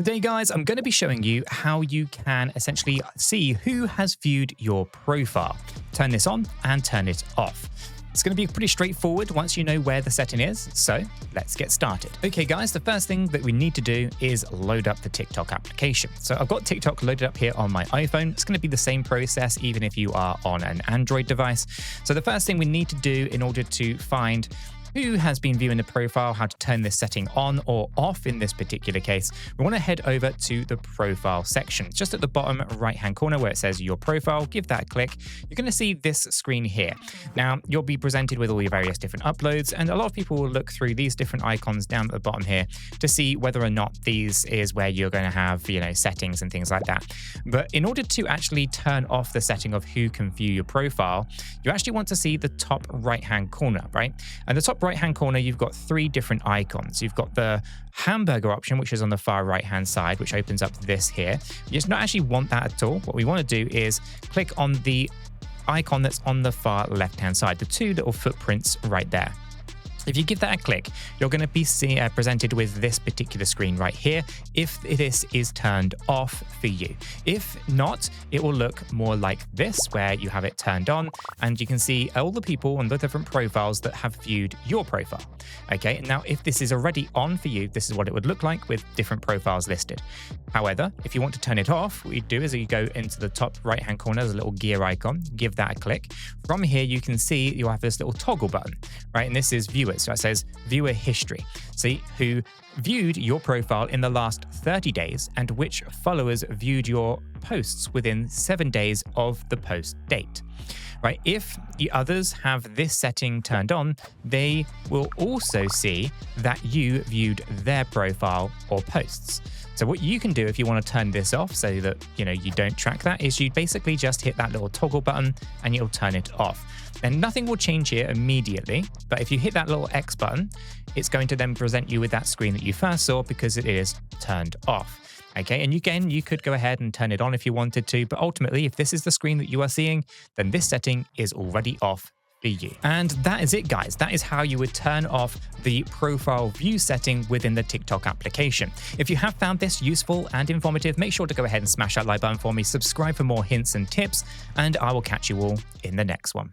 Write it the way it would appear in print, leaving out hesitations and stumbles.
Today, guys, I'm going to be showing you how you can essentially see who has viewed your profile. Turn this on and turn it off. It's going to be pretty straightforward once you know where the setting is, so let's get started. Okay, guys, the first thing that we need to do is load up the TikTok application. So I've got TikTok loaded up here on my iPhone. It's going to be the same process even if you are on an Android device. So the first thing we need to do in order to find who has been viewing the profile, how to turn this setting on or off in this particular case, we want to head over to the profile section. Just at the bottom right-hand corner where it says your profile, give that a click. You're going to see this screen here. Now, you'll be presented with all your various different uploads, and a lot of people will look through these different icons down at the bottom here to see whether or not these is where you're going to have, settings and things like that. But in order to actually turn off the setting of who can view your profile, you actually want to see the top right-hand corner, right? And the top right-hand corner, you've got three different icons. You've got the hamburger option, which is on the far right-hand side, which opens up this here. You just don't actually want that at all. What we want to do is click on the icon that's on the far left-hand side, the two little footprints right there. If you give that a click, you're going to be presented with this particular screen right here if this is turned off for you. If not, it will look more like this, where you have it turned on and you can see all the people on the different profiles that have viewed your profile. Okay, now if this is already on for you, this is what it would look like with different profiles listed. However, if you want to turn it off, what you do is you go into the top right-hand corner, there's a little gear icon, give that a click. From here, you can see you'll have this little toggle button, right? And this is viewers. So it says viewer history. See who viewed your profile in the last 30 days and which followers viewed your posts within 7 days of the post date. Right? If the others have this setting turned on, they will also see that you viewed their profile or posts. So what you can do if you want to turn this off so that you don't track that is you basically just hit that little toggle button and you'll turn it off. And nothing will change here immediately, but if you hit that little X button, it's going to then present you with that screen that you first saw because it is turned off. Okay, and again, you could go ahead and turn it on if you wanted to, but ultimately, if this is the screen that you are seeing, then this setting is already off for you. And that is it, guys. That is how you would turn off the profile view setting within the TikTok application. If you have found this useful and informative, make sure to go ahead and smash that like button for me, subscribe for more hints and tips, and I will catch you all in the next one.